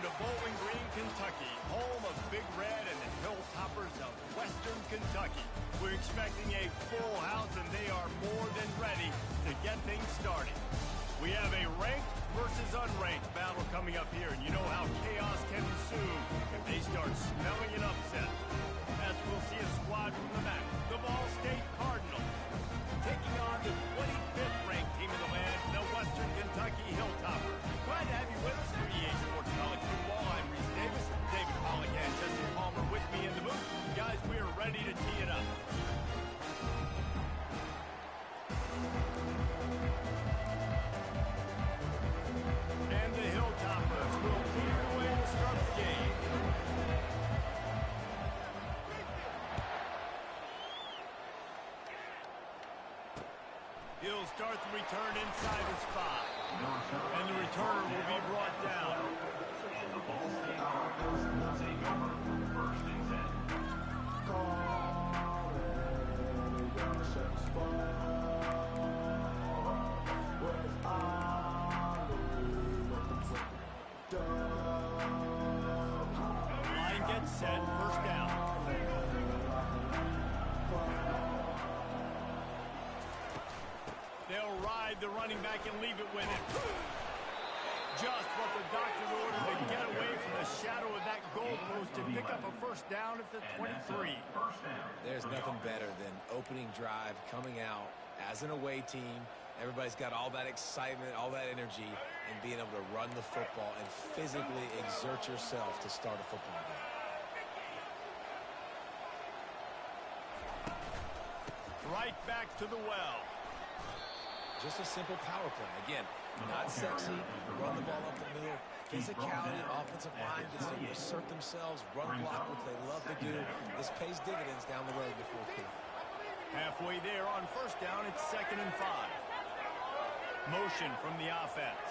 to Bowling Green, Kentucky, home of Big Red and the Hilltoppers of Western Kentucky. We're expecting a full house, and they are more than ready to get things started. We have a ranked versus unranked battle coming up here, and you know how chaos can ensue if they start smelling an upset. As we'll see a squad from the MAC, the Ball State Cardinals, taking on the 25th ranked team in the land, the Western Kentucky Hilltoppers. Glad to have you with us for EA Sports College Football. I'm Reese Davis, David Pollack, and Jesse Palmer with me in the booth. Guys, we are ready to tee it up. And the Hilltoppers will clear away to start the game. He'll start the return inside his 5. And the returner will be brought down. And the Ball State Cardinals will take over first and 10. Line gets set, first down. They'll ride the running back and leave it with him. Just what the doctor ordered to get away from the shadow of that goalpost and pick up a first down at the 23. There's nothing better than opening drive, coming out as an away team. Everybody's got all that excitement, all that energy, and being able to run the football and physically exert yourself to start a football game. Right back to the well. Just a simple power play. Again, not sexy, run the ball up the middle. Physicality, offensive line gets to assert themselves, run block, which they love to do. This pays dividends down the road in the fourth quarter. Halfway there on first down, it's 2nd and 5. Motion from the offense.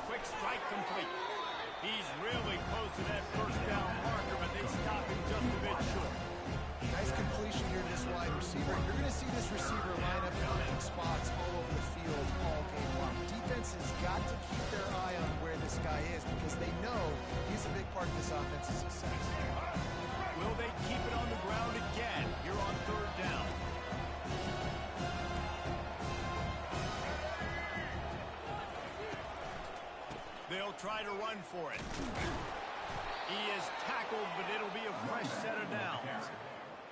Quick strike complete. He's really close to that first down marker, but they stop him just a bit short. Nice completion here to this wide receiver. You're going to see this receiver line up in different spots all over the field all game long. Defense has got to keep their eye on where this guy is because they know he's a big part of this offense's success. Will they keep it on the ground again here on third down? They'll try to run for it. He is tackled, but it'll be a fresh set of downs.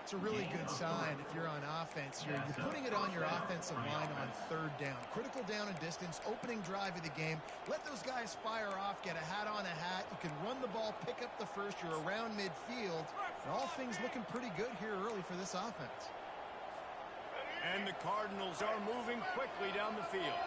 It's a really good sign if you're on offense here. You're putting it on your offensive line on third down. Critical down and distance, opening drive of the game. Let those guys fire off, get a hat on a hat. You can run the ball, pick up the first. You're around midfield. And all things looking pretty good here early for this offense. And the Cardinals are moving quickly down the field.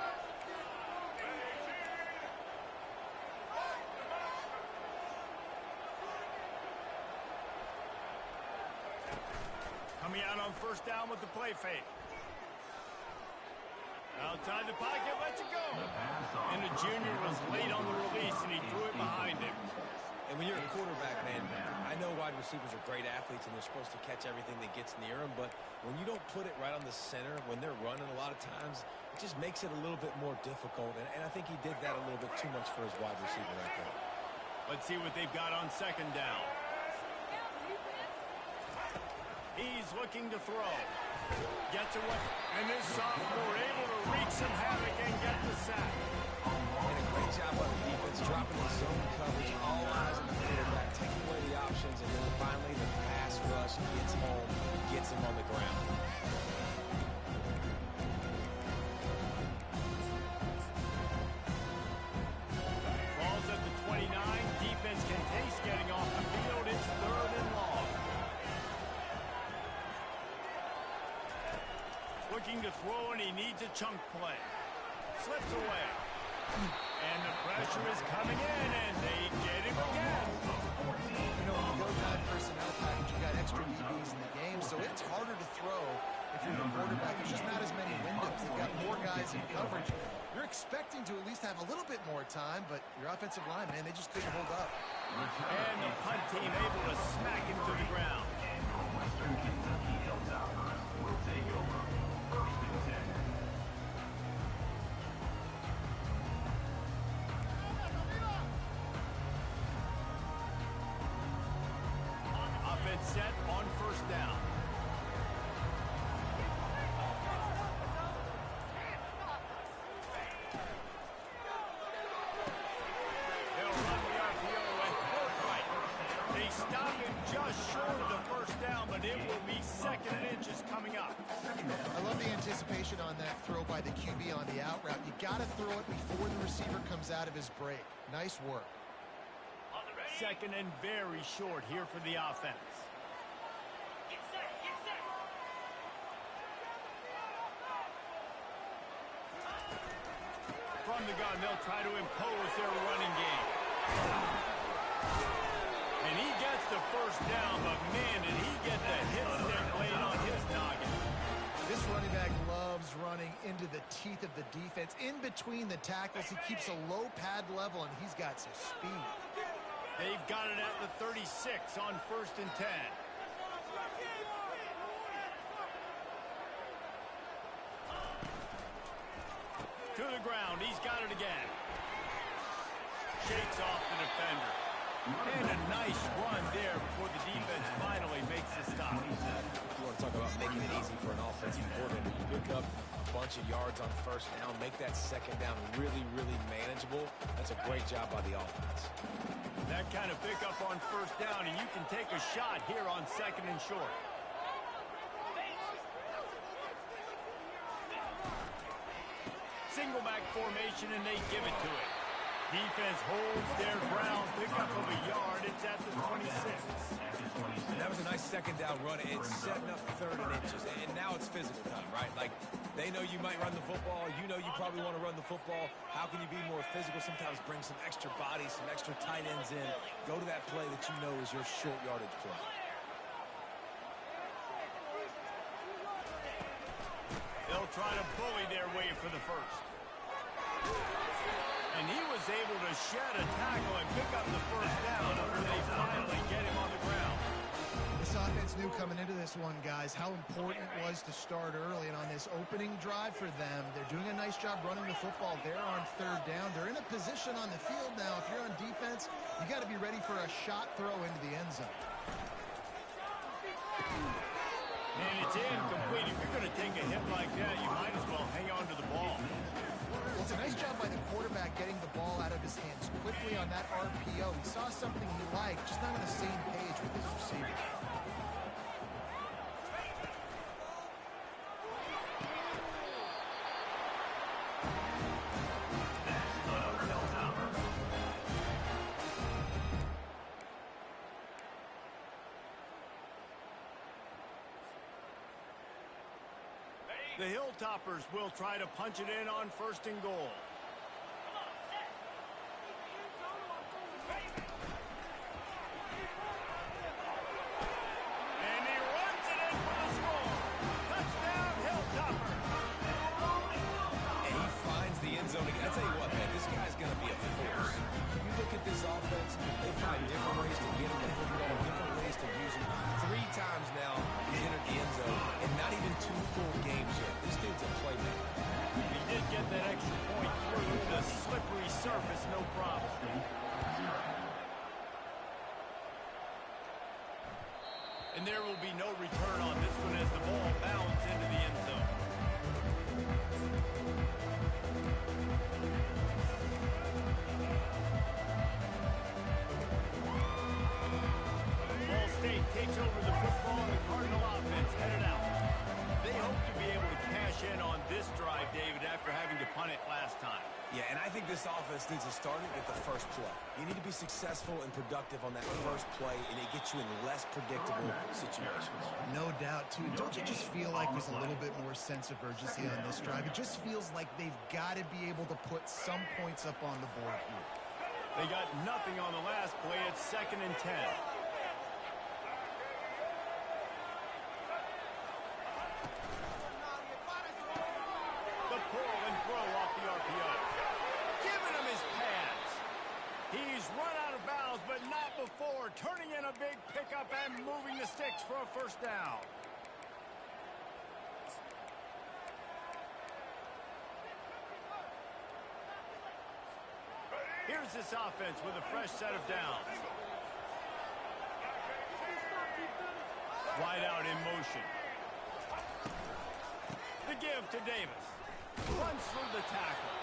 Coming out on first down with the play fake. Outside the pocket, lets it go. And the junior was late on the release, and he threw it behind him. And when you're a quarterback, man, I know wide receivers are great athletes, and they're supposed to catch everything that gets near them, but when you don't put it right on the center, when they're running a lot of times, it just makes it a little bit more difficult. And I think he did that a little bit too much for his wide receiver right there. Let's see what they've got on second down. He's looking to throw. Gets away. And this sophomore able to wreak some havoc and get the sack. And a great job by the defense, dropping the zone coverage, all eyes on the quarterback, taking away the options, and then finally the pass rush gets home, gets him on the ground. Ball's at the 29. Defense can taste getting off the field. It's 3rd and long. Looking to throw, and he needs a chunk play. Slips away. And the pressure is coming in, and they get him again. You know, when you go 9 personnel package, you got extra DBs in the game, so it's harder to throw if you're the quarterback. There's just not as many windows. They've got more guys in coverage. You're expecting to at least have a little bit more time, but your offensive line, man, they just couldn't hold up. And the punt team able to smack him to the ground. Western Kentucky Hilltoppers will take over first and 10. set on first down. They'll run the RPO and forthright. They stop him just short of the first down, but it will be second and inches coming up. I love the anticipation on that throw by the QB on the out route. You got to throw it before the receiver comes out of his break. Nice work. Second and very short here for the offense. From the gun, they'll try to impose their running game. And he gets the first down, but man, did he get the hit stick laid on his noggin. This running back loves running into the teeth of the defense. In between the tackles, he keeps a low pad level, and he's got some speed. They've got it at the 36 on first and 10. To the ground, he's got it again. Shakes off the defender. And a nice run there before the defense finally makes the stop. You want to talk about making it easy for an offensive coordinator. You pick up a bunch of yards on first down, make that second down really, really manageable. That's a great job by the offense. That kind of pickup on first down, and you can take a shot here on second and short. Single back formation, and they give it to it. Defense holds their ground. Pickup of a yard. It's at the 26. That was a nice second down run. It's setting up third and inches, and now it's physical time, right? Like, they know you might run the football. You know you probably want to run the football. How can you be more physical? Sometimes bring some extra bodies, some extra tight ends in. Go to that play that you know is your short yardage play. They'll try to bully their way for the first. And he was able to shed a tackle and pick up the first down after they finally get him on the ground. This offense knew coming into this one, guys, how important it was to start early. And on this opening drive for them, they're doing a nice job running the football. They're on third down. They're in a position on the field now. If you're on defense, you got to be ready for a shot throw into the end zone. And it's incomplete. If you're going to take a hit like that, you might as well hang on to the ball. It's a nice job by the quarterback getting the ball out of his hands quickly on that RPO. He saw something he liked, just not on the same page with his receiver. The Hilltoppers will try to punch it in on first and goal. And he runs it in for the score. Touchdown, Hilltopper. And he finds the end zone again. I tell you what, man, this guy's going to be a force. You look at this offense, they find different ways to get him the football, different ways to use him. 3 times now he's entered the end zone, and not even 2 full games yet. This dude's a playmaker. He did get that extra point through the slippery surface, no problem. And there will be no return on this one as the ball bounds into the end zone. Ball State takes over the football and the Cardinal offense headed out. They hope to be able to cash in on this drive, David, after having to punt it last time. Yeah, and I think this offense needs to start it at the first play. You need to be successful and productive on that first play, and it gets you in less predictable situations. No doubt, too. Don't you just feel like there's a little bit more sense of urgency on this drive? It just feels like they've got to be able to put some points up on the board here. They got nothing on the last play. It's second and 10. The pull and throw off the RPO. Giving him his pads. He's run out of bounds, but not before. Turning in a big pickup and moving the sticks for a first down. Here's this offense with a fresh set of downs. wide out in motion. The give to Davis. Runs through the tackle.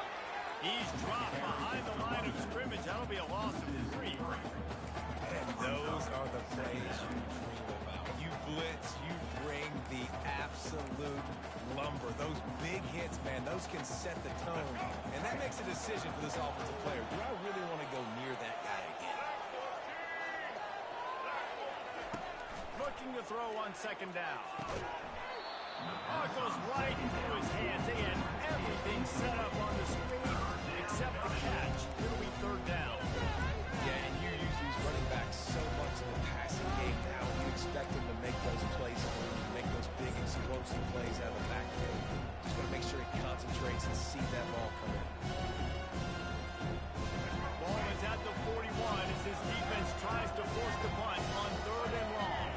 He's dropped behind the line of scrimmage. That'll be a loss of 3. And those are the plays you dream about. You blitz, you bring the absolute lumber. Those big hits, man, those can set the tone. And that makes a decision for this offensive player. Do I really want to go near that guy again? Looking to throw on second down. Oh, it goes right into his hands. They had everything set up on the screen except the catch. It'll be third down. Yeah, and you use these running backs so much in the passing game now. You expect them to make those plays for you, make those big explosive plays out of the backfield. Just got to make sure he concentrates and see that ball come in. Ball is at the 41 as his defense tries to force the punt on third and long.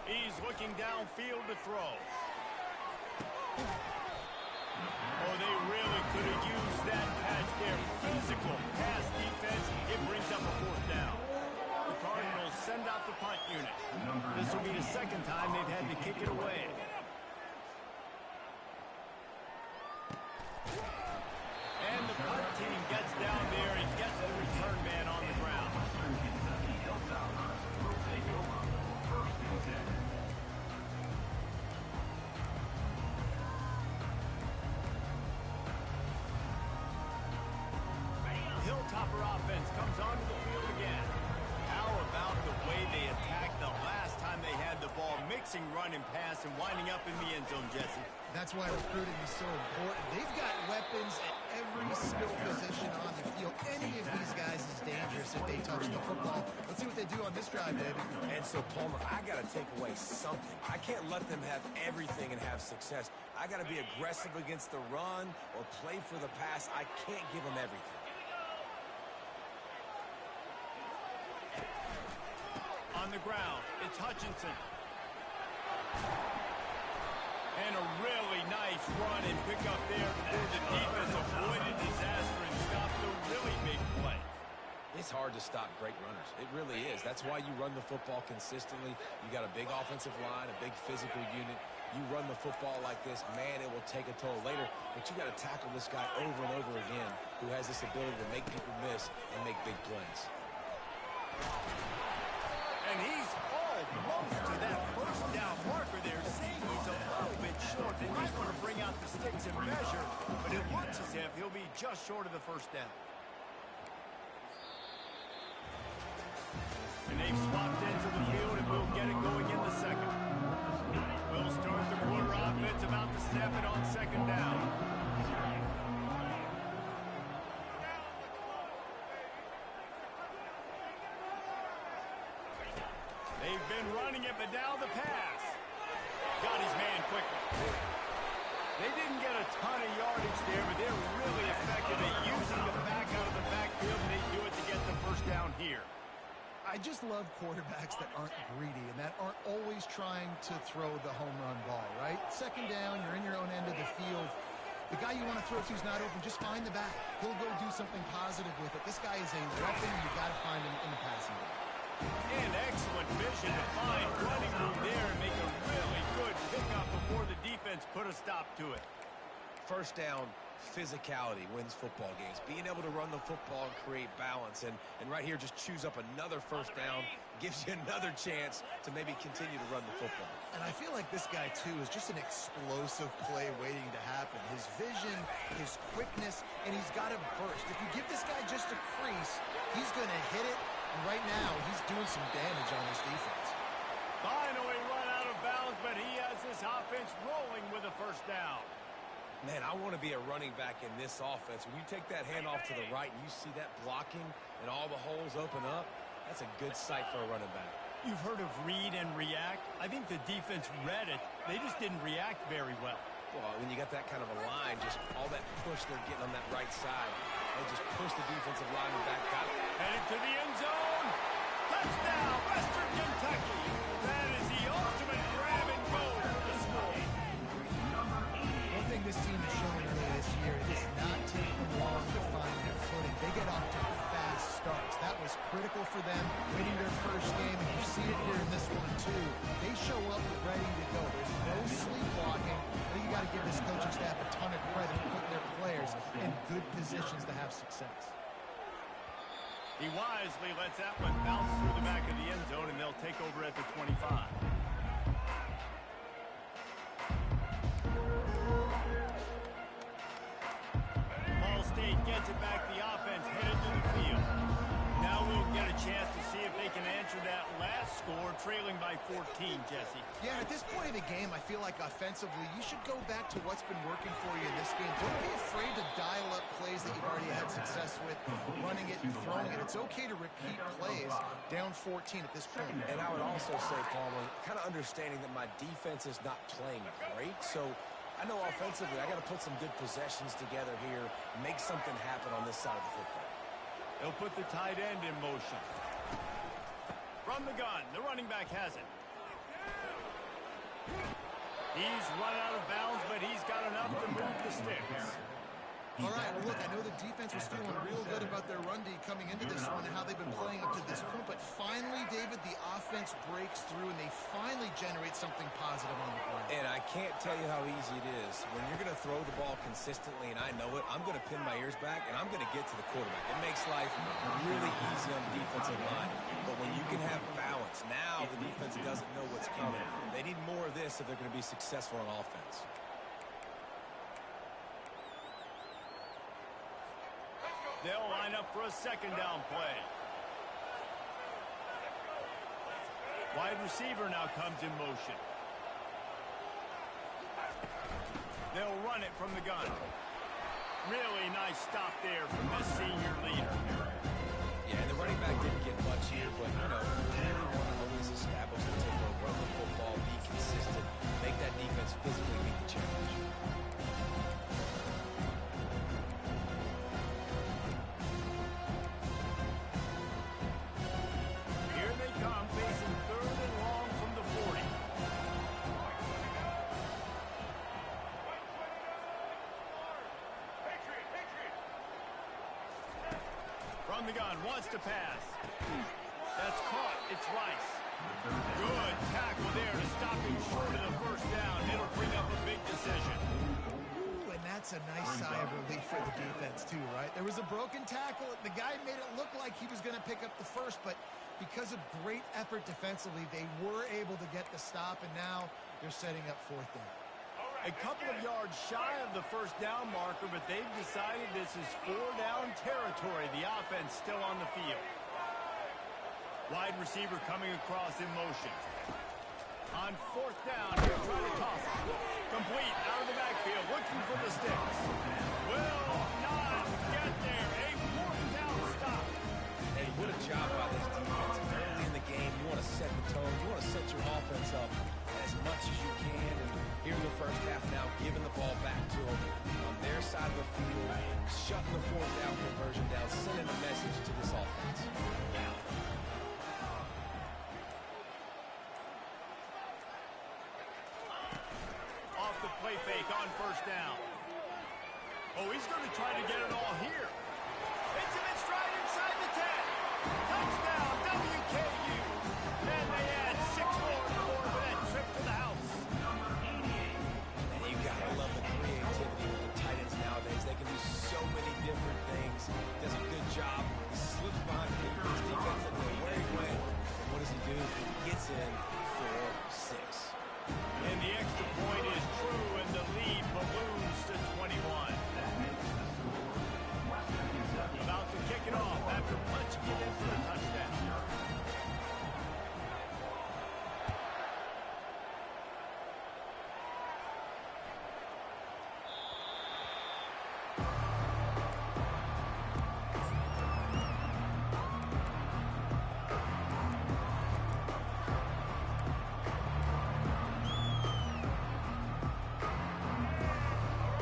He's looking downfield to throw. Oh, they really could have used that catch there. Physical pass defense. It brings up a fourth down. The Cardinals send out the punt unit. This will be the second time they've had to kick it away. And the punt team gets down there and gets the return man on the ground. Kentucky Hilltoppers will take over. First and 10. Hilltopper offense comes onto the field again. How about the way they attacked the last time they had the ball, mixing run and pass and winding up in the end zone, Jesse? That's why recruiting is so important. They've got weapons at every skill position on the field. Any of these guys is dangerous if they touch the football. Let's see what they do on this drive, David. And so, Palmer, I got to take away something. I can't let them have everything and have success. I got to be aggressive against the run or play for the pass. I can't give them everything. On the ground, it's Hutchinson. And a really nice run and pick up there before the defense avoided disaster and stopped the really big play. It's hard to stop great runners. It really is. That's why you run the football consistently. You got a big offensive line, a big physical unit. You run the football like this, man, it will take a toll later. But you got to tackle this guy over and over again who has this ability to make people miss and make big plays. And he's almost to that first down marker there, saying he's a little bit short. They might want to bring out the sticks and measure, but it looks as if he'll be just short of the first down. And they've swapped into the field, and we'll get it going in the second. We'll start the quarter offense, about to snap it on second down. They've been running it, but now the pass. Got his man quickly. They didn't get a ton of yardage there, but they're really effective at using the back out of the backfield, and they do it to get the first down here. I just love quarterbacks that aren't greedy and that aren't always trying to throw the home run ball, right? Second down, you're in your own end of the field. The guy you want to throw to is not open. Just find the back. He'll go do something positive with it. This guy is a weapon. You've got to find him in the passing game. And excellent vision to find running room there and make a really good pickup before the defense put a stop to it. First down, physicality wins football games. Being able to run the football and create balance. And right here, just choose up another first down. Gives you another chance to maybe continue to run the football. And I feel like this guy, too, is just an explosive play waiting to happen. His vision, his quickness, and he's got to burst. If you give this guy just a crease, he's going to hit it. And right now, he's doing some damage on this defense. Finally run out of bounds, but he has this offense rolling with a first down. Man, I want to be a running back in this offense. When you take that handoff to the right and you see that blocking and all the holes open up, that's a good sight for a running back. You've heard of read and react. I think the defense read it. They just didn't react very well. Well, when you got that kind of a line, just all that push they're getting on that right side, they just push the defensive lineman back. Got it. Headed to the end zone. Touchdown, Western Kentucky. That is the ultimate grab and go for the score. One thing this team has shown early this year, it does not take them long to find their footing. They get off to fast starts. That was critical for them, winning their first game, and you see give this coaching staff a ton of credit for putting their players in good positions to have success. He wisely lets that one bounce through the back of the end zone, and they'll take over at the 25. Ball State gets it back. The offense headed to the field. Now we'll get a chance to see if they can answer that last score, trailing by 14, Jesse. Yeah, at this point in the game, I feel like offensively, you should go back to what's been working for you in this game. Don't be afraid to dial up plays that you've already had success with, running it and throwing it. It's okay to repeat plays down 14 at this point. And I would also say, Palmer, kind of understanding that my defense is not playing great, so I know offensively I got to put some good possessions together here, make something happen on this side of the football. They'll put the tight end in motion. From the gun, the running back has it. He's run out of bounds, but he's got enough to move the sticks. All right, well, look, I know the defense was feeling real good about their run D coming into this one and how they've been playing up to this point, but finally, David, the offense breaks through and they finally generate something positive on the ground. And I can't tell you how easy it is. When you're going to throw the ball consistently, and I know it, I'm going to pin my ears back, and I'm going to get to the quarterback. It makes life really easy on the defensive line. But when you can have balance, now the defense doesn't know what's coming. They need more of this if they're going to be successful on offense. They'll line up for a second down play. Wide receiver now comes in motion. They'll run it from the gun. Really nice stop there from this senior leader. Yeah, the running back didn't get much here, but, you know, you really want to always establish the tempo, run the football, be consistent, make that defense physically meet the challenge. From the gun, wants to pass. That's caught. It's Rice. Good tackle there to stop him short of the first down. It'll bring up a big decision. Ooh, and that's a nice sigh of relief for the defense too, right? There was a broken tackle. The guy made it look like he was going to pick up the first, but because of great effort defensively, they were able to get the stop, and now they're setting up fourth down. A couple of yards shy of the first down marker, but they've decided this is four-down territory. The offense still on the field. Wide receiver coming across in motion. On fourth down, he'll try to toss it. Complete out of the backfield, looking for the sticks. Will not get there. A fourth-down stop. Hey, what a job by this defense. Early in the game, you want to set the tone. You want to set your offense up as much as you can. And here in the first half now, giving the ball back to them on their side of the field, shutting the fourth down conversion down, sending a message to this offense. Off the play fake on first down. Oh, he's going to try to get it all here. Hits him in stride inside the 10. Touchdown, WKU. And they add 6 more to the board for that trip to the house. And you got to love the creativity with the tight ends nowadays. They can do so many different things. Does a good job. He slips behind the defense. Defense doesn't know where he went. And what does he do? He gets in for 6. And the extra point is true, and the lead balloons to 21. About to kick it off after punching it in for the touchdown.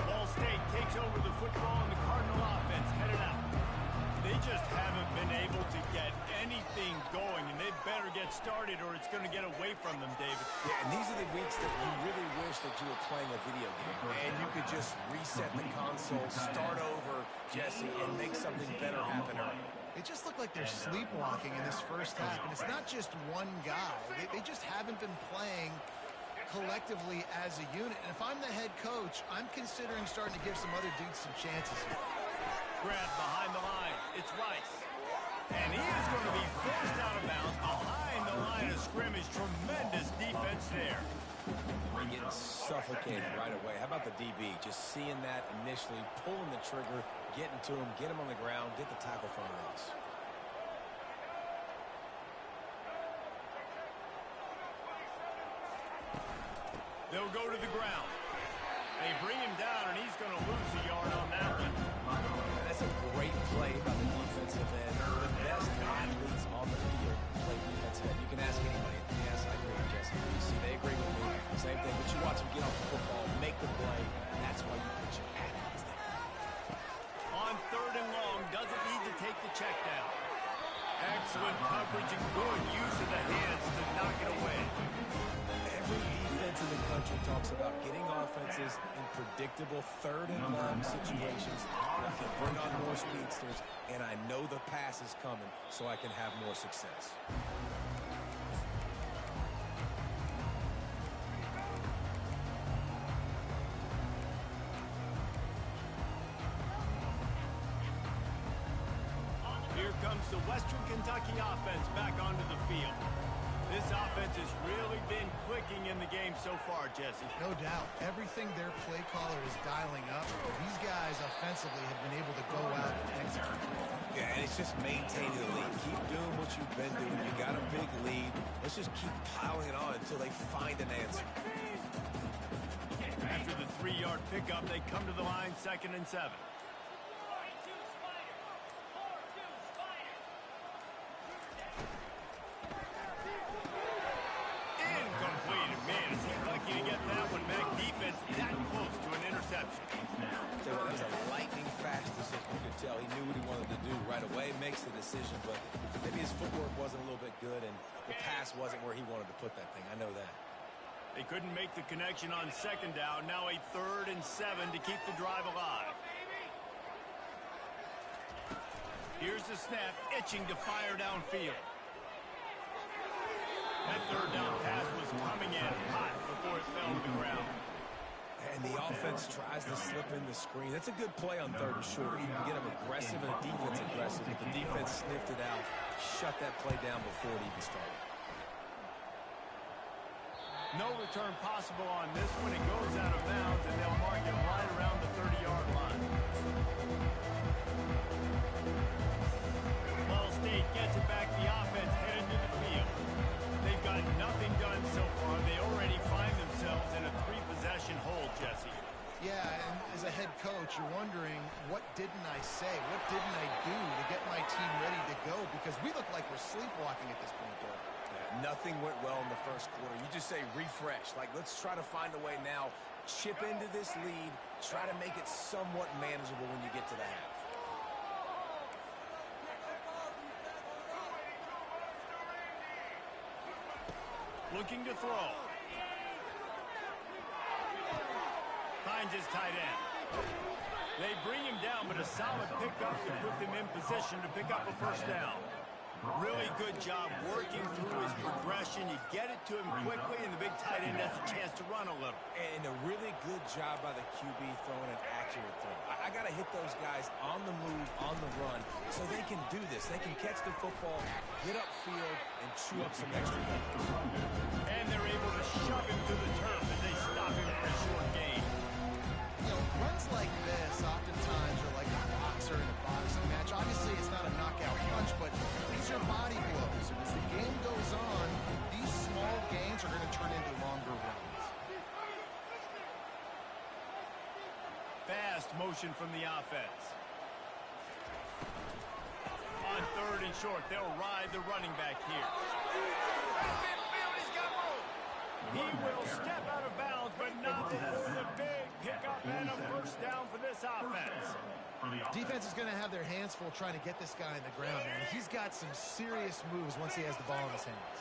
Ball State takes over the football, and the Cardinal offense headed out. They just haven't been able to get anything going, and they better get started or it's going to get away from them, David. Yeah, and these are the weeks that you really wish that you were playing a video game and you could just reset the console, start over, Jesse, and make something better happen early. It just looked like they're sleepwalking in this first half, and it's not just one guy. They just haven't been playing collectively as a unit. And if I'm the head coach, I'm considering starting to give some other dudes some chances here. Grab behind the line. It's Rice. And he is going to be forced out of bounds behind the line of scrimmage. Tremendous defense there. We're getting suffocated right away. How about the DB? Just seeing that initially, pulling the trigger, getting to him, get him on the ground, get the tackle for a loss. They'll go to the ground. They bring him down, and he's going to lose a yard on that one. That's a great play by the defensive end. The best athletes on the field play defensive end. You can ask anybody. Yes, I agree, Jesse. You see, they agree with me. Same thing. But you watch them get off the football, make the play. That's why you put your athletes there. On 3rd and long, doesn't need to take the check down. Excellent coverage and good use of the hands to knock it away. Every defense in the country talks about getting offenses in predictable 3rd and long situations. I can bring on more speedsters, and I know the pass is coming, so I can have more success. Here comes the Western Kentucky offense back onto the field. This offense has really been clicking in the game so far, Jesse. No doubt. Everything their play caller is dialing up, these guys offensively have been able to go out and execute. Yeah, and it's just maintaining the lead. Keep doing what you've been doing. You got a big lead. Let's just keep piling it on until they find an answer. After the 3-yard pickup, they come to the line 2nd and 7. Incomplete. Man, is he lucky to get that one back. Defense that close to an interception. So that was a lightning-fast decision. You could tell he knew what he wanted to do right away, makes the decision, but maybe his footwork wasn't a little bit good, and the pass wasn't where he wanted to put that thing. I know that. They couldn't make the connection on 2nd down. Now a 3rd and 7 to keep the drive alive. Here's the snap, itching to fire downfield. That 3rd down pass was coming in hot before it fell to the ground. And the offense tries to slip in the screen. That's a good play on 3rd and short. You can get them aggressive and the defense aggressive. But the defense sniffed it out, shut that play down before it even started. No return possible on this one. It goes out of bounds, and they'll mark it right around the 30-yard line. Ball State gets it back. The offense headed to the field. They've got nothing done so far. They already find themselves in a 3-possession hold, Jesse. Yeah, and as a head coach, you're wondering, what didn't I say? What didn't I do to get my team ready to go? Because we look like we're sleepwalking at this point, though. Nothing went well in the first quarter. You just say refresh. Like, let's try to find a way now. Chip into this lead. Try to make it somewhat manageable when you get to the half. Looking to throw. Finds his tight end. They bring him down, but a solid pickup to put them in position to pick up a 1st down. Really good job working through his progression. You get it to him quickly, and the big tight end has a chance to run a little. And a really good job by the QB throwing an accurate throw. I got to hit those guys on the move, on the run, so they can do this. They can catch the football, get upfield, and chew up some extra yards. And they're able to shove him to the turf as they stop him for a short gain. You know, runs like this oftentimes are like a boxer in a boxing match. Obviously, it's not a knockout punch, but these are body blows. And as the game goes on, these small gains are going to turn into longer runs. Fast motion from the offense. On 3rd and short, they'll ride the running back here. He's got room. He will step out of bounds, but not before the big pickup and a 1st down for this offense. Defense is going to have their hands full trying to get this guy in the ground, man. He's got some serious moves once he has the ball in his hands.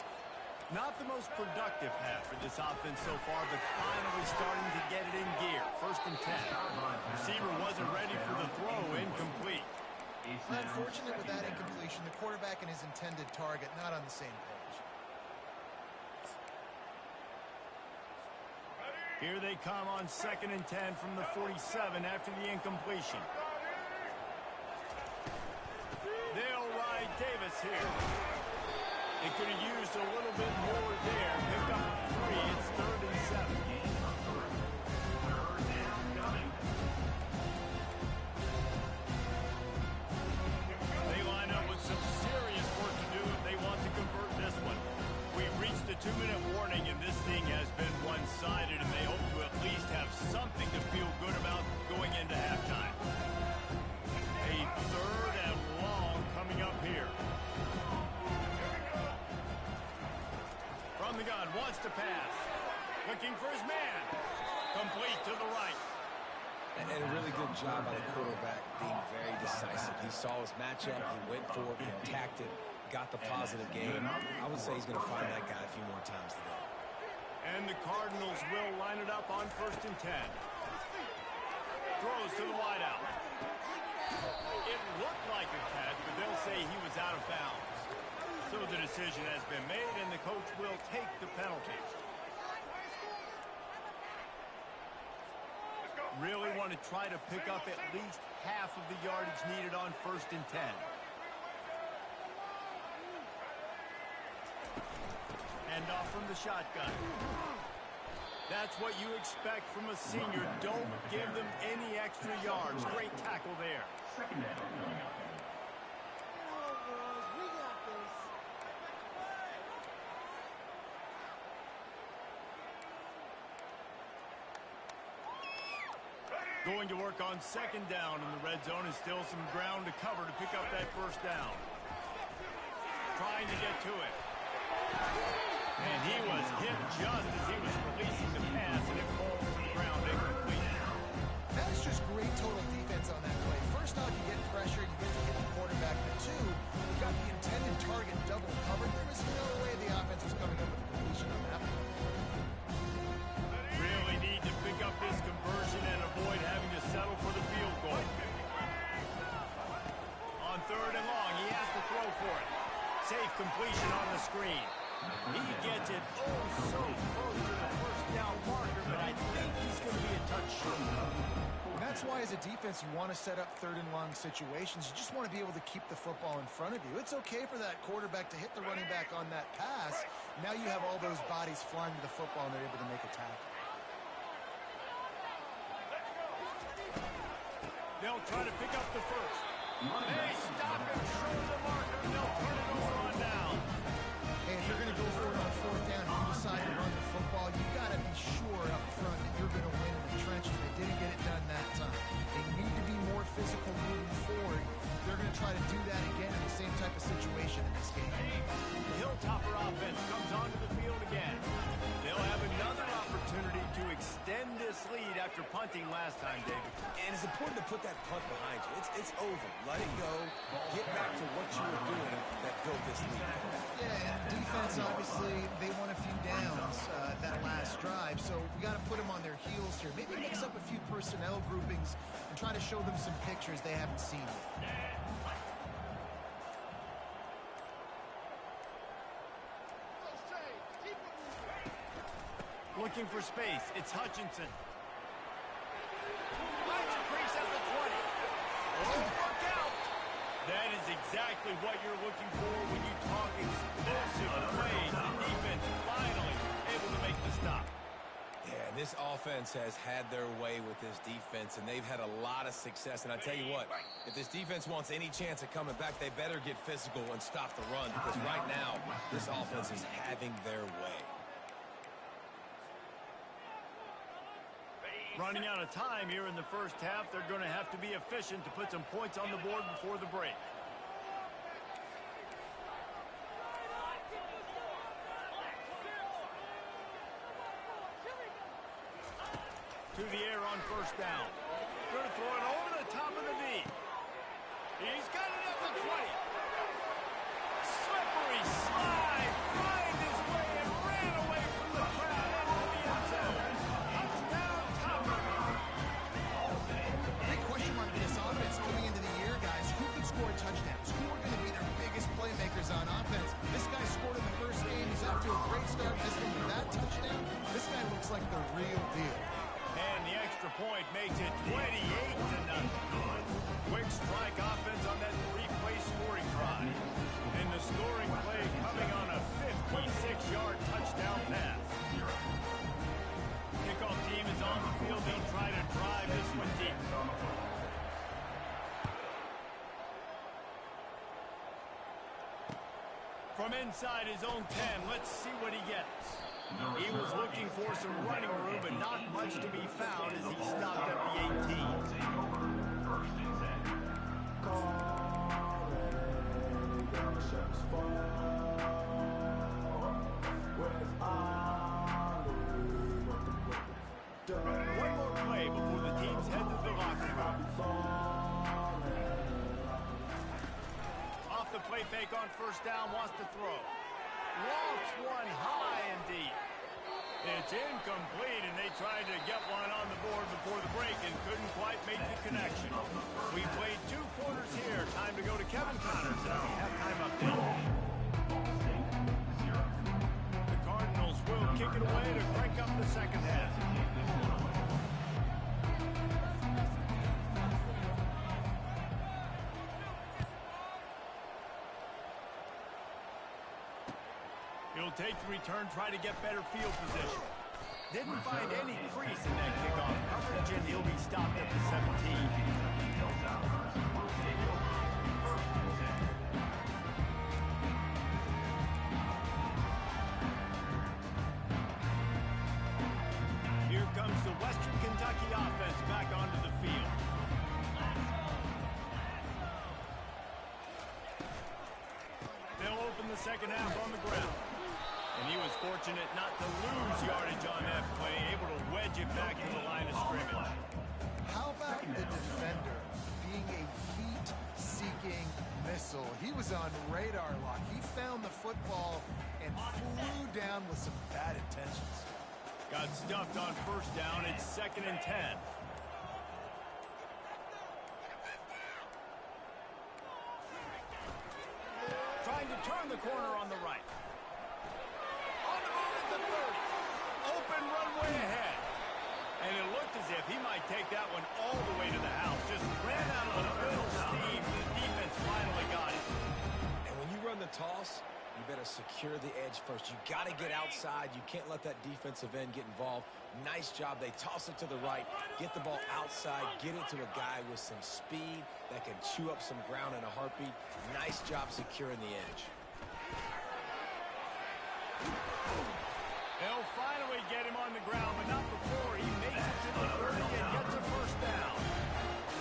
Not the most productive half for this offense so far, but finally starting to get it in gear. 1st and 10. Receiver wasn't ready for the throw, incomplete. Unfortunate with that incompletion, the quarterback and his intended target not on the same page. Here they come on 2nd and 10 from the 47 after the incompletion. They'll ride Davis here. They could have used a little bit more there. Pick up 3. It's 3rd and 7. They line up with some serious work to do if they want to convert this one. We've reached the 2-minute warning, and this thing has been one-sided, and they hope to at least have something to feel good about going into halftime. A 3rd and long coming up here. From the gun, wants to pass. Looking for his man. Complete to the right. And a really good job by the quarterback being very decisive. He saw his matchup, he went for it, he attacked it, got the positive gain. I would say he's going to find that guy a few more times today. And the Cardinals will line it up on 1st and 10. Throws to the wideout. It looked like a catch, but they'll say he was out of bounds. So the decision has been made, and the coach will take the penalty. Really want to try to pick up at least half of the yardage needed on 1st and 10. Hand off from the shotgun. That's what you expect from a senior. Don't give them any extra yards. Great tackle there. Second down coming up. Going to work on 2nd down in the red zone, and still some ground to cover to pick up that 1st down. Trying to get to it. And he was hit just as he was releasing the pass, and it falls to the ground incomplete. That's just great total defense on that play. First off, you get pressure, you get to hit the quarterback. But 2, you got the intended target double covered. There was no way the offense was coming up with a completion on that one. Really need to pick up this conversion and avoid having to settle for the field goal. On 3rd and long, he has to throw for it. Safe completion on the screen. He gets it so close to the 1st down marker, but I think he's going to be a touch short. And that's why as a defense you want to set up 3rd and long situations. You just want to be able to keep the football in front of you. It's okay for that quarterback to hit the running back on that pass. Now you have all those bodies flying to the football and they're able to make a tackle. They'll try to pick up the 1st. They stop him short of the marker, and they'll turn it over on down. Hey, if you're going to go for it on 4th down, if you decide to run the football, you got to be sure up front that you're going to win in the trenches. They didn't get it done that time. They need to be more physical moving forward. They're going to try to do that again in the same type of situation in this game. The Hilltopper offense comes onto the field again. They'll have another opportunity to extend this lead after punting last time, David. And it's important to put that punt behind you. It's over. Let it go. Get back to what you were doing that built this lead. Yeah, and defense, obviously, they won a few downs that last drive, so we got to put them on their heels here. Maybe mix up a few personnel groupings and try to show them some pictures they haven't seen yet. Looking for space. It's Hutchinson. Finds a crease at the 20. Oh, look out! That is exactly what you're looking for when you talk explosive plays. The defense finally able to make the stop. Yeah, this offense has had their way with this defense, and they've had a lot of success. And I tell you what, if this defense wants any chance of coming back, they better get physical and stop the run, because right now, this offense is having their way. Running out of time here in the 1st half. They're going to have to be efficient to put some points on the board before the break. To the air on 1st down. Going to throw it over the top of the knee. He's got it at the 20. Slippery slide. Find his way and ran away from the crowd into the end zone. Touchdown, Topper. Big question mark for this offense coming into the year, guys. Who can score touchdowns? Who are going to be their biggest playmakers on offense? This guy scored in the 1st game. He's off to a great start. This one with that touchdown, this guy looks like the real deal. From inside his own 10, let's see what he gets. He was looking for some running room, but not much to be found as he stopped at the 18. First and 10. One more play before the teams head to the locker room. Off the play fake on first down, wants to throw. Lofts one high and deep. It's incomplete, and they tried to get one on the board before the break and couldn't quite make the connection. We played 2 quarters here. Time to go to Kevin Connors and the halftime update. The Cardinals will kick it away to crank up the second half. He'll take the return, try to get better field position. Didn't find any crease in that kickoff coverage, and he'll be stopped at the 17. Here comes the Western Kentucky offense back onto the field. They'll open the second half on the ground. And he was fortunate not to lose yardage on that play, able to wedge it back to the line of scrimmage. How about the defender being a heat-seeking missile? He was on radar lock. He found the football and flew down with some bad intentions. Got stuffed on first down. It's 2nd and 10. Trying to turn the corner on the right. On the move at the 30. Open runway ahead. And it looked as if he might take that one all the way to the house. Just ran out of the middle steam. The defense finally got it. And when you run the toss, you better secure the edge first. You got to get outside. You can't let that defensive end get involved. Nice job. They toss it to the right, get the ball outside, get it to a guy with some speed that can chew up some ground in a heartbeat. Nice job securing the edge. They'll finally get him on the ground, but not before he makes it to the 30 and gets a first down.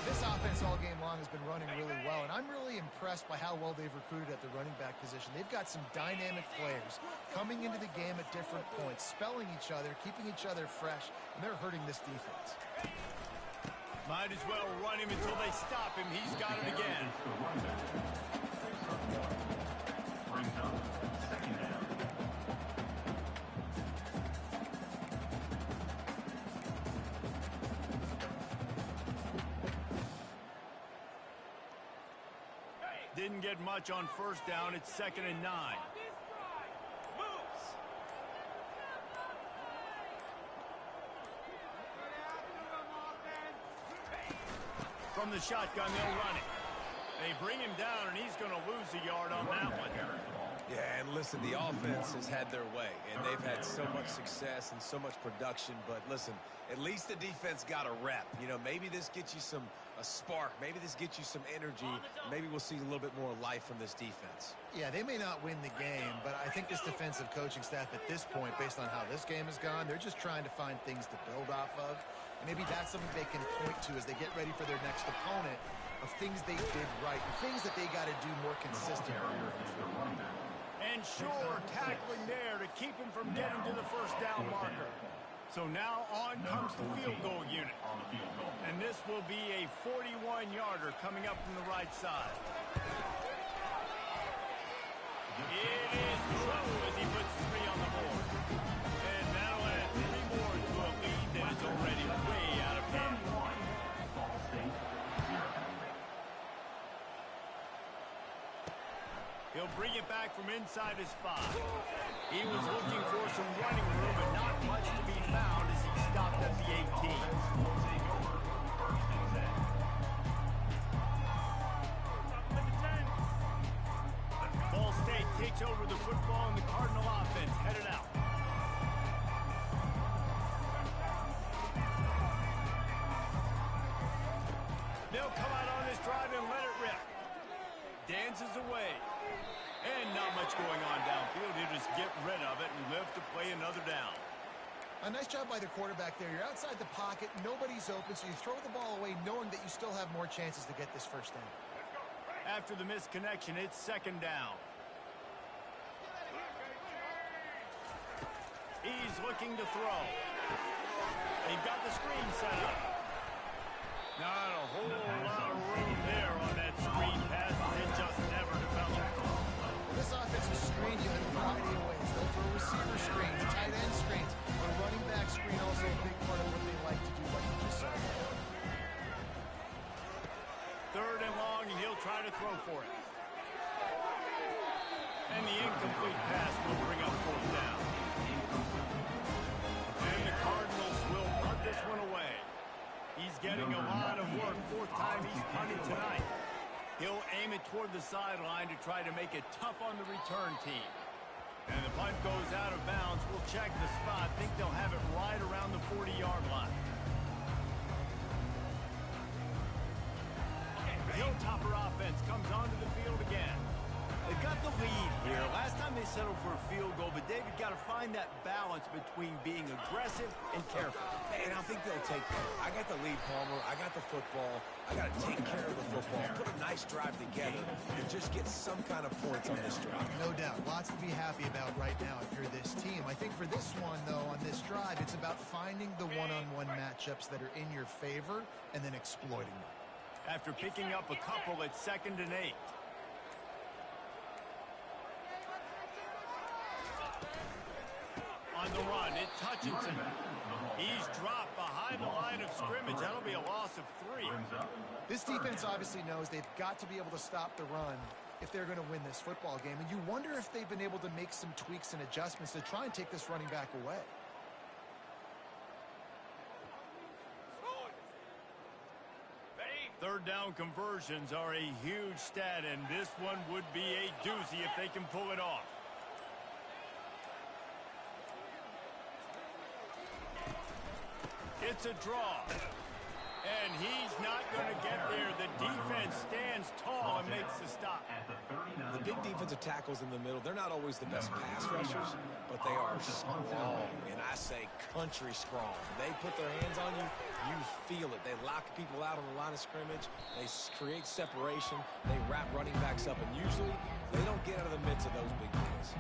This offense all game long has been running really well, and I'm really impressed by how well they've recruited at the running back position. They've got some dynamic players coming into the game at different points, spelling each other, keeping each other fresh, and they're hurting this defense. Might as well run him until they stop him. He's got it again. Brings up second down. Didn't get much on first down. It's 2nd and 9. From the shotgun, they'll run it. They bring him down, and he's going to lose a yard on that one. Yeah, and listen, the offense has had their way, and they've had so much success and so much production. But listen, at least the defense got a rep. You know, maybe this gets you a spark. Maybe this gets you some energy. Maybe we'll see a little bit more life from this defense. Yeah, they may not win the game, but I think this defensive coaching staff at this point, based on how this game has gone, they're just trying to find things to build off of. And maybe that's something they can point to as they get ready for their next opponent, of things they did right and things that they got to do more consistently. And sure, tackling there to keep him from getting to the first down marker. So now on comes the field goal unit. And this will be a 41-yarder coming up from the right side. It is true as he puts 3 on the board. And that'll add 3 more to a lead that is already way out of hand. He'll bring it back from inside his 5. He was looking for some running room, but not much to be found as he stopped at the 18. Ball State takes over the football, and the Cardinal offense headed out. They'll come out on this drive and let it rip. Dances away. And not much going on downfield. He'll just get rid of it and live to play another down. A nice job by the quarterback there. You're outside the pocket, nobody's open, so you throw the ball away knowing that you still have more chances to get this first down. After the missed connection, it's second down. He's looking to throw. They've got the screen set up. Not a whole lot of room there on that screen pass. It just never developed. This offensive screen you in a variety of ways. They'll throw receiver screens, tight end screens, a running back screen, also a big part of what they like to do, like you just said. Third and long, and he'll try to throw for it. And the incomplete pass will bring up fourth down. And the Cardinals will punt this one away. He's getting a lot of work. Fourth time he's punted tonight. He'll aim it toward the sideline to try to make it tough on the return team. And the punt goes out of bounds. We'll check the spot. Think they'll have it right around the 40-yard line. The Hilltopper offense comes onto the field again. They've got the lead here. Last time they settled for a field goal, but David got to find that balance between being aggressive and careful. And I think they'll take that. I got the lead, Palmer. I got the football. I got to take care of the football, put a nice drive together, and just get some kind of points on this drive. No doubt. Lots to be happy about right now if you're this team. I think for this one, though, on this drive, it's about finding the one-on-one matchups that are in your favor and then exploiting them. After picking up a couple at 2nd and 8. On the run, it's Hutchinson. He's dropped behind the line of scrimmage. That'll be a loss of 3. This defense obviously knows they've got to be able to stop the run if they're going to win this football game. And you wonder if they've been able to make some tweaks and adjustments to try and take this running back away. Third down conversions are a huge stat, and this one would be a doozy if they can pull it off. It's a draw. And he's not going to get there. The defense stands tall and makes the stop. The big defensive tackles in the middle, they're not always the best pass rushers, but they are strong, and I say country strong. They put their hands on you, you feel it. They lock people out on the line of scrimmage. They create separation. They wrap running backs up, and usually they don't get out of the midst of those big plays.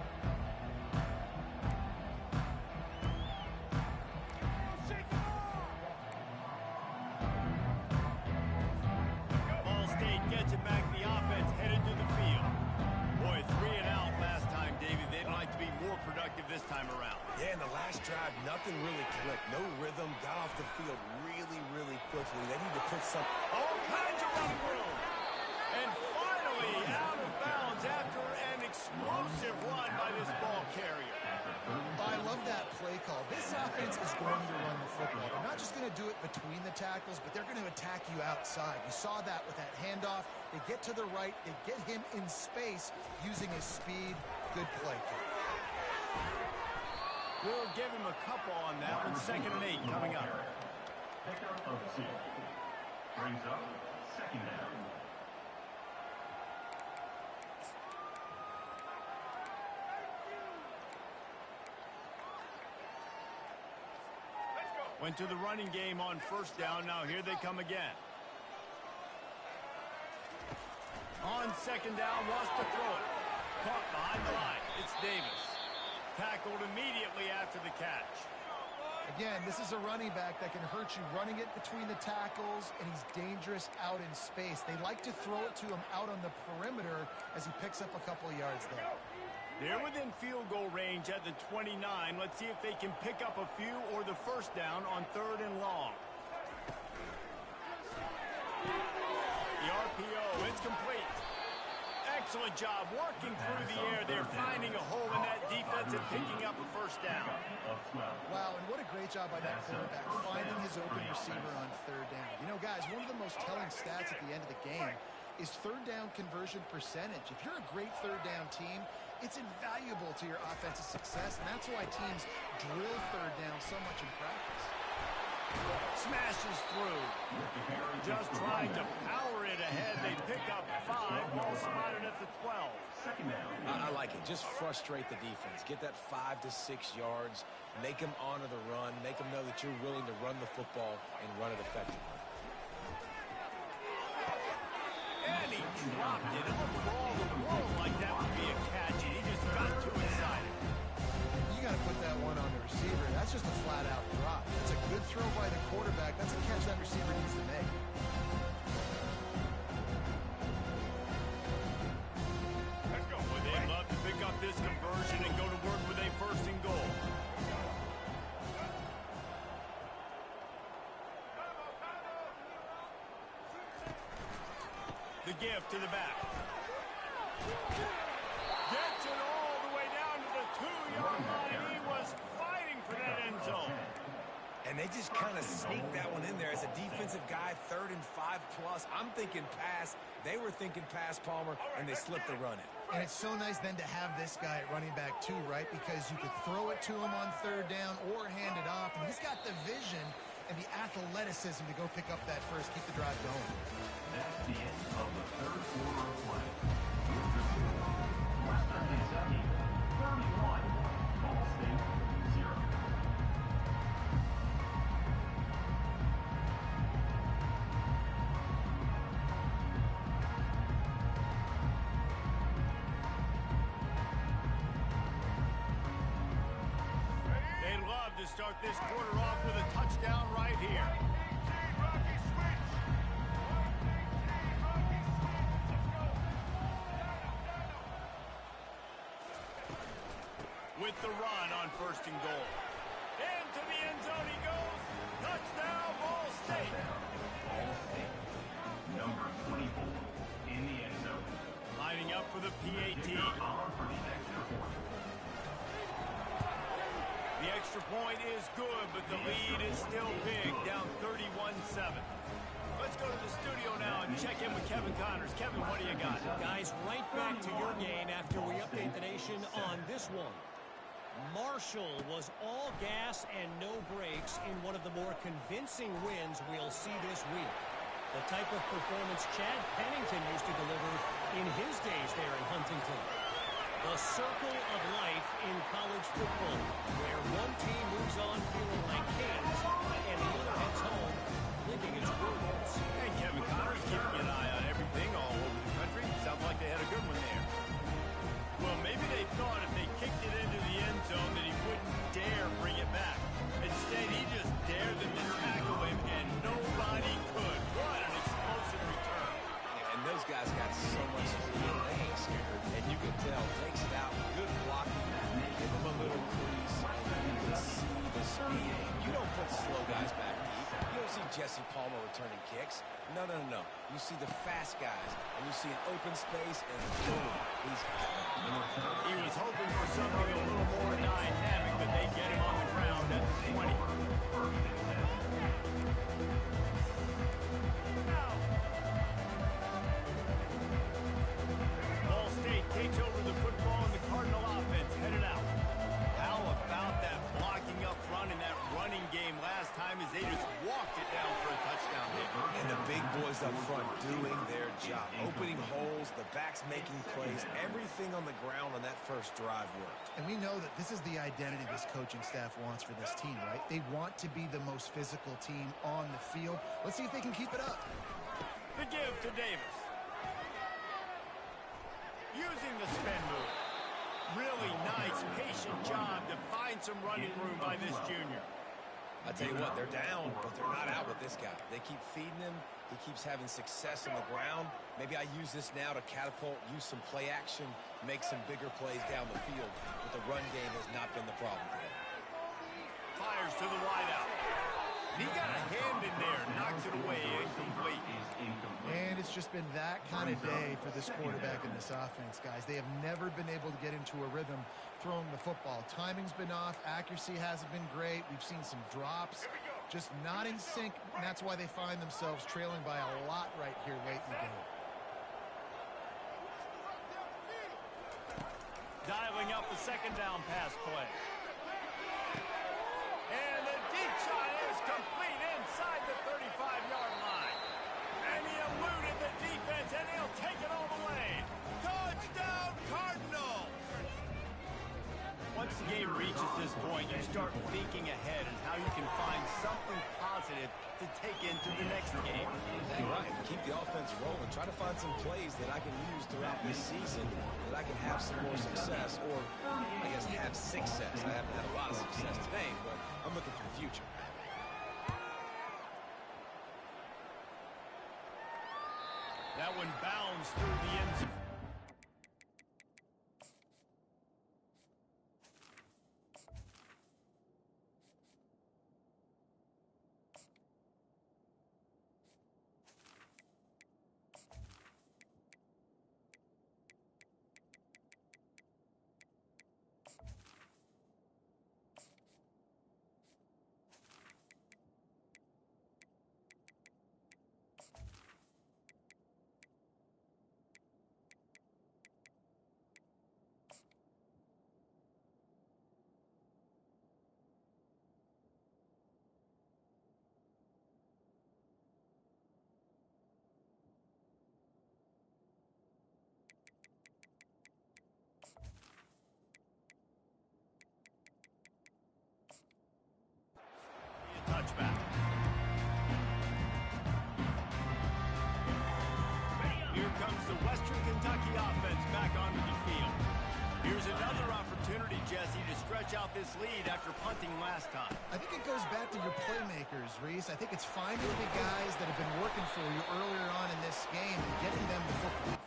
This time around. Yeah, in the last drive, nothing really clicked. No rhythm. Got off the field really, really quickly. They need to put some... All kinds of running room. And finally out of bounds after an explosive run by this ball carrier. I love that play call. This offense is going to run the football. They're not just going to do it between the tackles, but they're going to attack you outside. You saw that with that handoff. They get to the right. They get him in space using his speed. Good play. We'll give him a couple on that one. 2nd and 8 coming up. Pickup of 2. Brings up 2nd down. Went to the running game on 1st down. Now here they come again. On 2nd down, wants to throw it. Caught behind the line. It's Davis. Tackled immediately after the catch. Again, this is a running back that can hurt you running it between the tackles, and he's dangerous out in space. They like to throw it to him out on the perimeter as he picks up a couple of yards there. They're within field goal range at the 29. Let's see if they can pick up a few or the 1st down on 3rd and long. The RPO, it's complete. Excellent job working through the air. They're finding a hole in that defense and picking up a 1st down. Wow, and what a great job by that quarterback, finding his open receiver on 3rd down. You know, guys, one of the most telling stats at the end of the game is 3rd down conversion percentage. If you're a great 3rd down team, it's invaluable to your offensive success, and that's why teams drill 3rd down so much in practice. Smashes through. Just trying to power it ahead. They pick up 5. Ball spotted at the 12. I like it. Just frustrate the defense. Get that 5 to 6 yards. Make them honor the run. Make them know that you're willing to run the football and run it effectively. And he dropped it. For all the world like that would be a catch. And he just got too excited. You got to put that one on the receiver. That's just a flat-out drop. It's a good throw by the quarterback. That's a catch that receiver needs to make. Let's go. Well, they'd love to pick up this conversion and go to work with a 1st and goal. The give to the back. Gets it all the way down to the 2-yard line. He was fighting for that end zone. And they just kind of sneaked that one in there as a defensive guy, 3rd and 5 plus. I'm thinking pass. They were thinking pass, Palmer, and they slipped the run in. And it's so nice then to have this guy at running back too, right? Because you could throw it to him on 3rd down or hand it off. And he's got the vision and the athleticism to go pick up that first, keep the drive going. That's the end of the 3rd quarter of play. Western Kentucky 31, Ball State 0. They'd love to start this quarter off with a touchdown right here. With the run on 1st and goal. Into the end zone he goes. Touchdown, Ball State. Ball State. Number 24 in the end zone. Lining up for the PAT. Palmer for the extra point. The extra point is good, but the lead is still big, down 31-7. Let's go to the studio now and check in with Kevin Connors. Kevin, what do you got? Guys, right back to your game after we update the nation on this one. Marshall was all gas and no brakes in one of the more convincing wins we'll see this week. The type of performance Chad Pennington used to deliver in his days there in Huntington. The circle of life in college football, where one team moves on feeling like kings and the other heads home licking its wounds. Hey, Kevin Connors keeping an eye on everything all over the country. Sounds like they had a good one there. Well, maybe they thought if they kicked it into the end zone that he wouldn't dare bring it back. Instead, he just dared them to tackle him, and nobody could. What an explosive return. Yeah, and those guys got so much speed, they ain't scared. And you can tell, takes it out, good blocking, give him a little crease, and you can see the speed. You don't put slow guys back deep. You don't see Jesse Palmer returning kicks. No. You see the fast guys, and you see an open space, and boom, he's gone. He was hoping for something a little more dynamic, but they get him on the ground at the 20. Ball State takes over the football, and the Cardinal offense headed out. How about that blocking up front in that running game last time as they just walked it down for a touchdown hit? And the big boys up front doing their job, opening holes, the backs making plays, everything on the ground on that first drive worked. And we know that this is the identity this coaching staff wants for this team, right? They want to be the most physical team on the field. Let's see if they can keep it up. The give to Davis. Using the spin move. Really nice, patient job to find some running room by this junior. I tell you what, they're down, but they're not out with this guy. They keep feeding him. He keeps having success on the ground. Maybe I use this now to catapult, use some play action, make some bigger plays down the field. But the run game has not been the problem today. Fires to the wideout. He got a hand in there, knocks it away, incomplete. And it's just been that kind of day for this quarterback and this offense, guys. They have never been able to get into a rhythm throwing the football. Timing's been off. Accuracy hasn't been great. We've seen some drops, just not in sync, and that's why they find themselves trailing by a lot right here late in the game. Dialing up the second down pass play. And the deep shot is complete start thinking ahead and how you can find something positive to take into the next game. You're right. Keep the offense rolling. Try to find some plays that I can use throughout this season that I can have some more success, or I guess have success. I haven't had a lot of success today, but I'm looking for the future. That one bounds through the end zone. Touchback. Here comes the Western Kentucky offense back onto the field. Here's another opportunity, Jesse, to stretch out this lead after punting last time. I think it goes back to your playmakers, Reese. I think it's finding the guys that have been working for you earlier on in this game and getting them the football.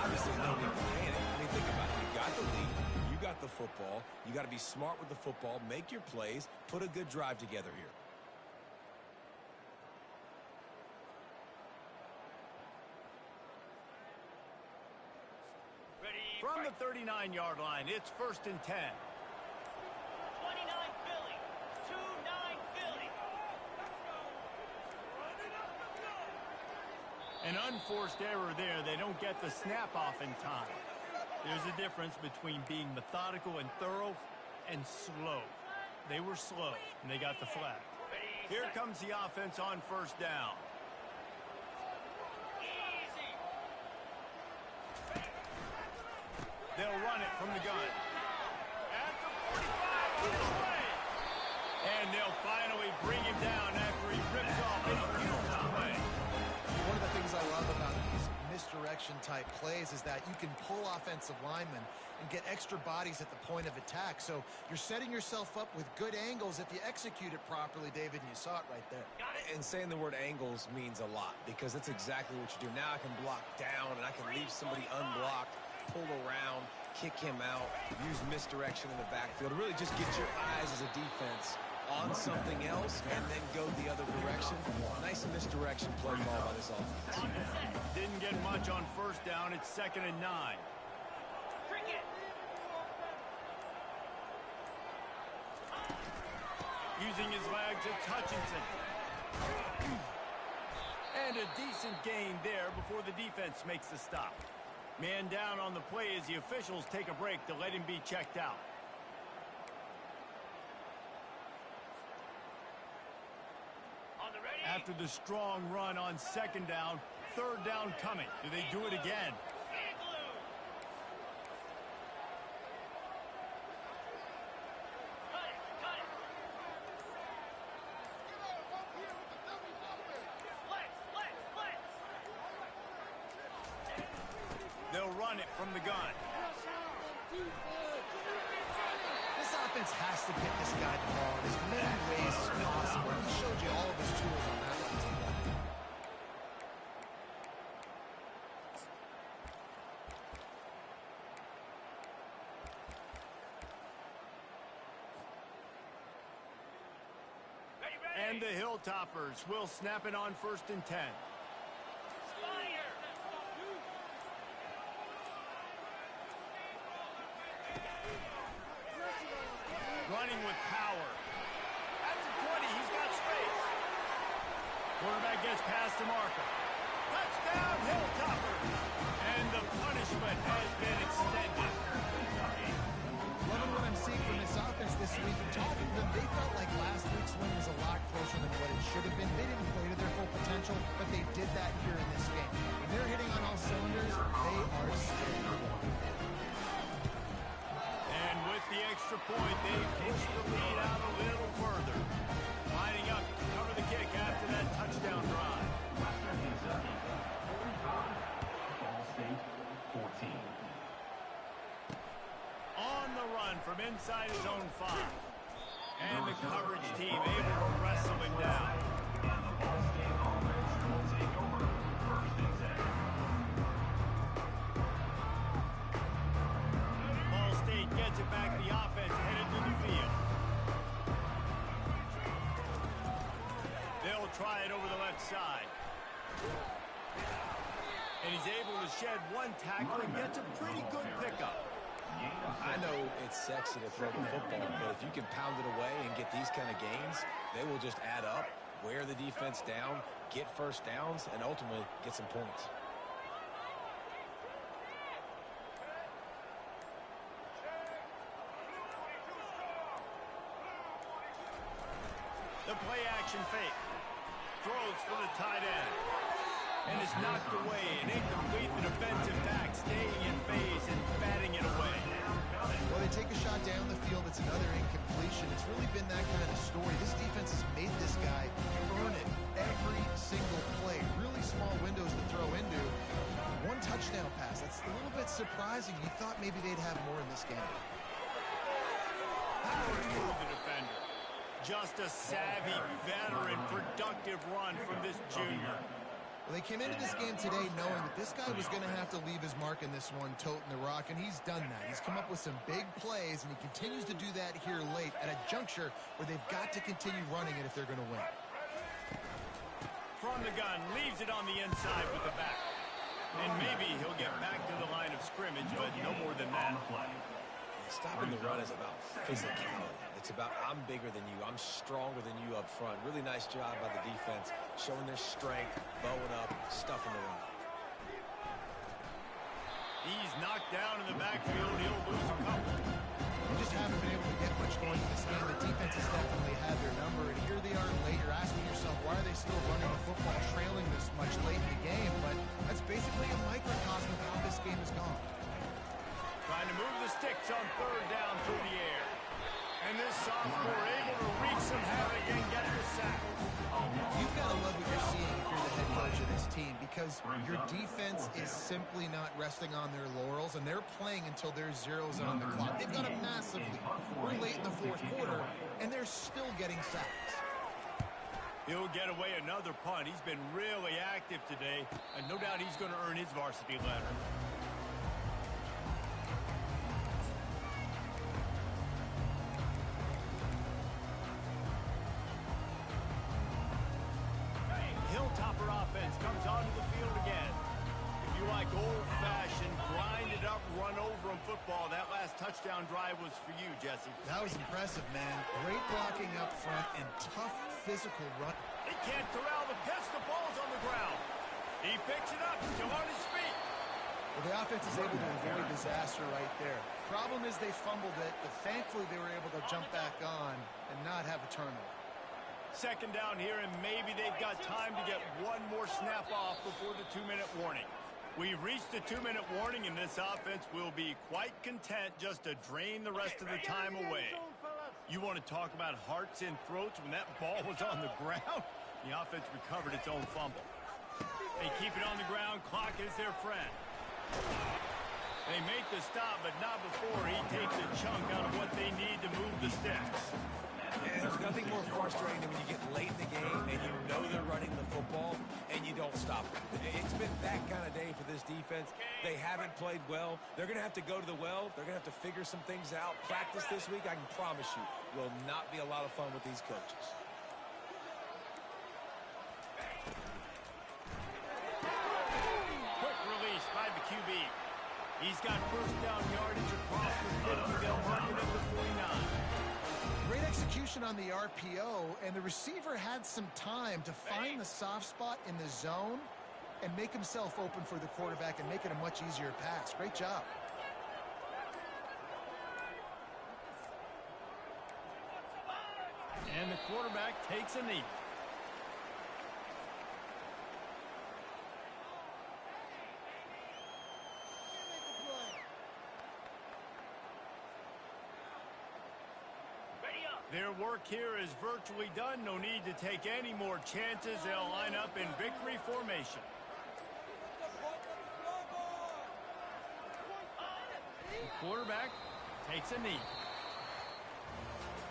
Obviously, no need to panic. I mean, think about it. You got the lead. You got the football. You got to be smart with the football. Make your plays. Put a good drive together here. From the 39-yard line, it's 1st and 10. 29 Philly. 2-9 Philly. An unforced error there. They don't get the snap off in time. There's a difference between being methodical and thorough and slow. They were slow, and they got the flag. Here comes the offense on 1st down. Easy. They'll run it from the gun. At the 45 on his way. And they'll finally bring him down after he rips off a huge play. One of the things I love about these misdirection type plays is that you can pull offensive linemen and get extra bodies at the point of attack. So you're setting yourself up with good angles if you execute it properly, David, and you saw it right there. And saying the word angles means a lot because that's exactly what you do. Now I can block down and I can leave somebody unblocked, pull around, kick him out, use misdirection in the backfield. Really just get your eyes as a defense on something else and then go the other direction. Nice misdirection play ball by this offense. Didn't get much on 1st down. It's 2nd and 9. Using his legs, it's Hutchinson. And a decent gain there before the defense makes the stop. Man down on the play as the officials take a break to let him be checked out. After the strong run on 2nd down, 3rd down coming. Do they do it again? run it from the gun. This offense has to get this guy the ball in as many ways as possible. He showed you all of his tools on that last play. And the Hilltoppers will snap it on 1st and 10. Running with power. That's a 20. He's got space. Quarterback gets past to Markham. Touchdown, Hilltoppers. And the punishment has been extended. Loving what I'm seeing from this offense this week. Talking to them, they felt like last week's win was a lot closer than what it should have been. They didn't play to their full potential, but they did that here in this game. When they're hitting on all cylinders, they are steady. And with the extra point, they push the lead out a little further. Lining up to cover the kick after that touchdown drive. Western Kentucky, 45. Ball State, 14. On the run from inside his own 5. And the coverage team able to wrestle him down. And the Ball State offense will take over 1st and 10. Ball State gets it back. The offense headed to the field. They'll try it over the left side. And he's able to shed one tackle and gets a pretty good pickup. I know it's sexy to throw the football, but if you can pound it away and get these kind of gains, they will just add up, wear the defense down, get first downs, and ultimately get some points. The play action fake. Throws for the tight end. And is knocked away and incomplete. The defensive back staying in phase and batting it away. Well, they take a shot down the field. It's another incompletion. It's really been that kind of story. This defense has made this guy earn it every single play. Really small windows to throw into. One touchdown pass. That's a little bit surprising. You thought maybe they'd have more in this game. Howard moved the defender. Just a savvy, veteran, productive run from this junior. Well, they came into this game today knowing that this guy was going to have to leave his mark in this one, toting the rock, and he's done that. He's come up with some big plays, and he continues to do that here late at a juncture where they've got to continue running it if they're going to win. From the gun, leaves it on the inside with the back. And maybe he'll get back to the line of scrimmage, but no more than that. Stopping the run is about physicality. It's about I'm bigger than you. I'm stronger than you up front. Really nice job by the defense, showing their strength, bowing up, stuffing the run. He's knocked down in the backfield. He'll lose a couple. They just haven't been able to get much going in this game. The defense has definitely had their number, and here they are late. You're asking yourself, why are they still running the football, trailing this much late in the game? But that's basically a microcosm of how this game has gone. Trying to move the sticks on 3rd down through the air. And this sophomore able to wreak some havoc and get the sack. You've got to love what you're seeing if you're the head coach of this team, because your defense is simply not resting on their laurels, and they're playing until there's zeros on the clock. They've got a massive lead. We're late in the 4th quarter, and they're still getting sacks. He'll get away another punt. He's been really active today, and no doubt he's going to earn his varsity letter. Hilltopper offense comes onto the field again. If you like old-fashioned, grind-it-up, run-over 'em football, that last touchdown drive was for you, Jesse. That was impressive, man. Great blocking up front and tough physical run. He can't corral the pitch. The ball's on the ground. He picks it up, still on his feet. Well, the offense is able to avoid disaster right there. Problem is they fumbled it, but thankfully they were able to jump back on and not have a turnover. 2nd down here, and maybe they've got time to get one more snap off before the 2-minute warning. We've reached the 2-minute warning, and this offense will be quite content just to drain the rest of the time away. You want to talk about hearts and throats when that ball was on the ground? The offense recovered its own fumble. They keep it on the ground. Clock is their friend. They make the stop, but not before he takes a chunk out of what they need to move the sticks. And there's nothing more frustrating than when you get late in the game and you know they're running the football and you don't stop them. It's been that kind of day for this defense. They haven't played well. They're going to have to go to the well. They're going to have to figure some things out. Practice this week, I can promise you, will not be a lot of fun with these coaches. Quick release by the QB. He's got first down yardage across the 50. They'll run it at the 49. Great execution on the RPO, and the receiver had some time to find the soft spot in the zone and make himself open for the quarterback and make it a much easier pass. Great job. And the quarterback takes a knee. Their work here is virtually done. No need to take any more chances. They'll line up in victory formation. The quarterback takes a knee.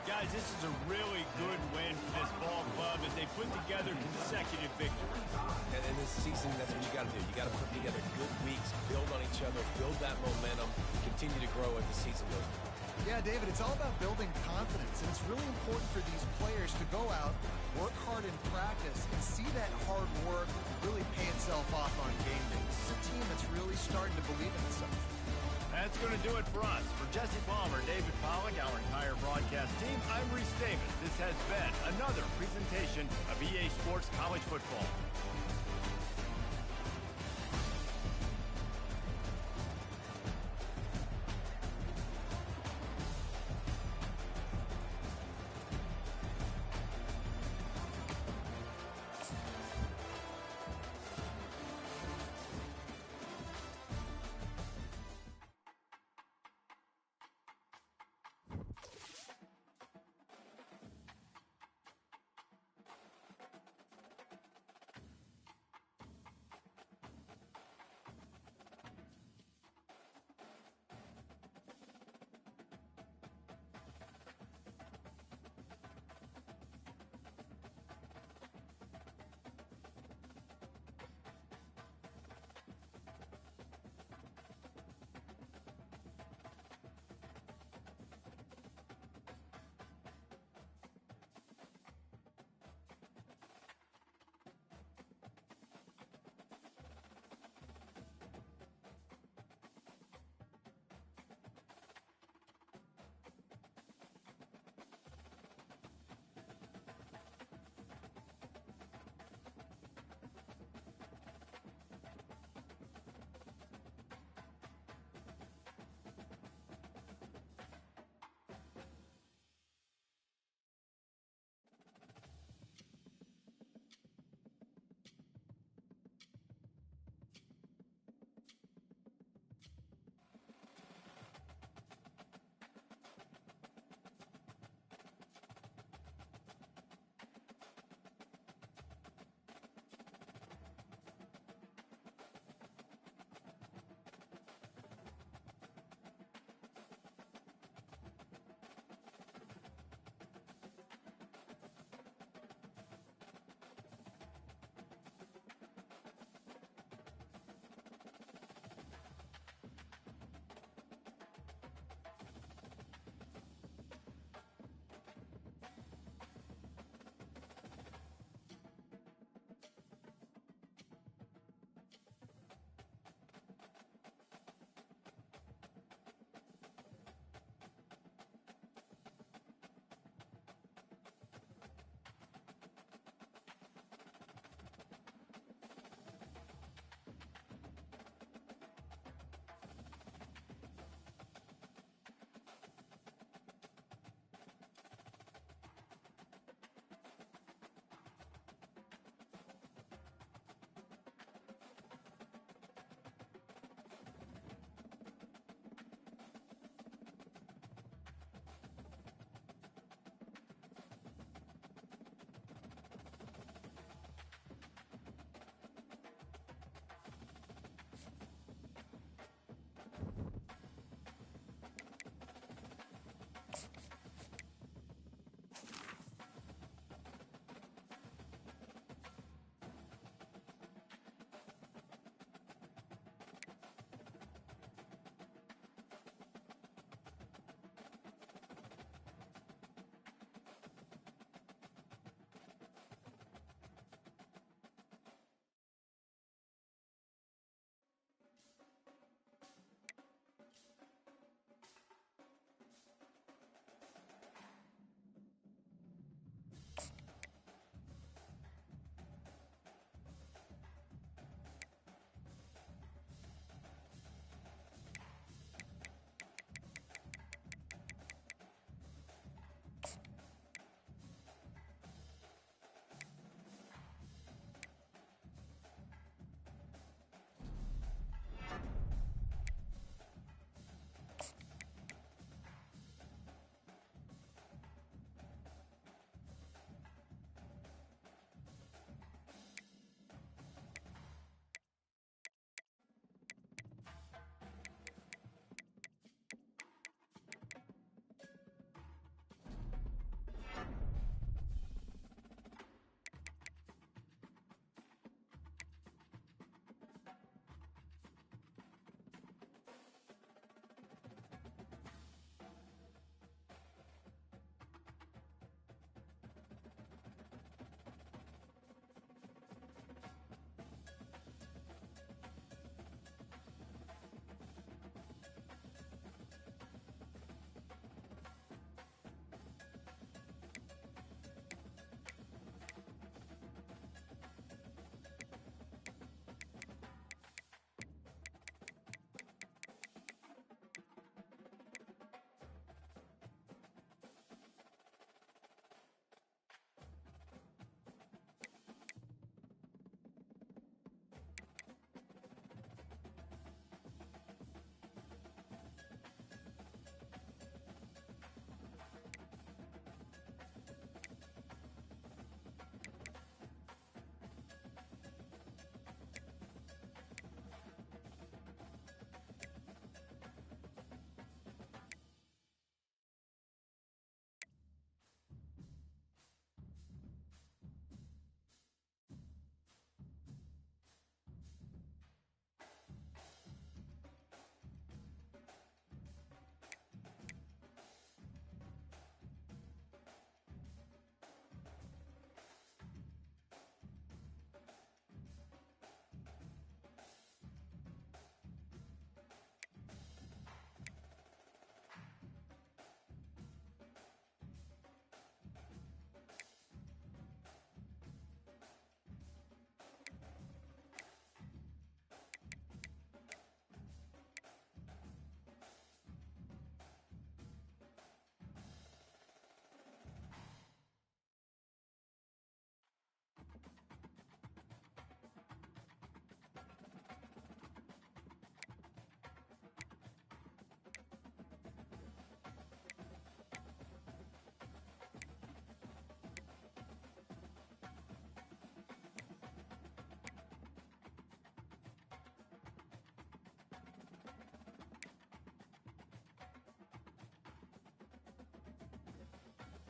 Guys, this is a really good win for this ball club as they put together consecutive victories. And in this season, that's what you got to do. You got to put together good weeks, build on each other, build that momentum, continue to grow as the season goes on. Yeah, David, it's all about building confidence, and it's really important for these players to go out, work hard in practice, and see that hard work really pay itself off on game day. This is a team that's really starting to believe in itself. That's going to do it for us. For Jesse Palmer, David Pollack, our entire broadcast team, I'm Reese Davis. This has been another presentation of EA Sports College Football.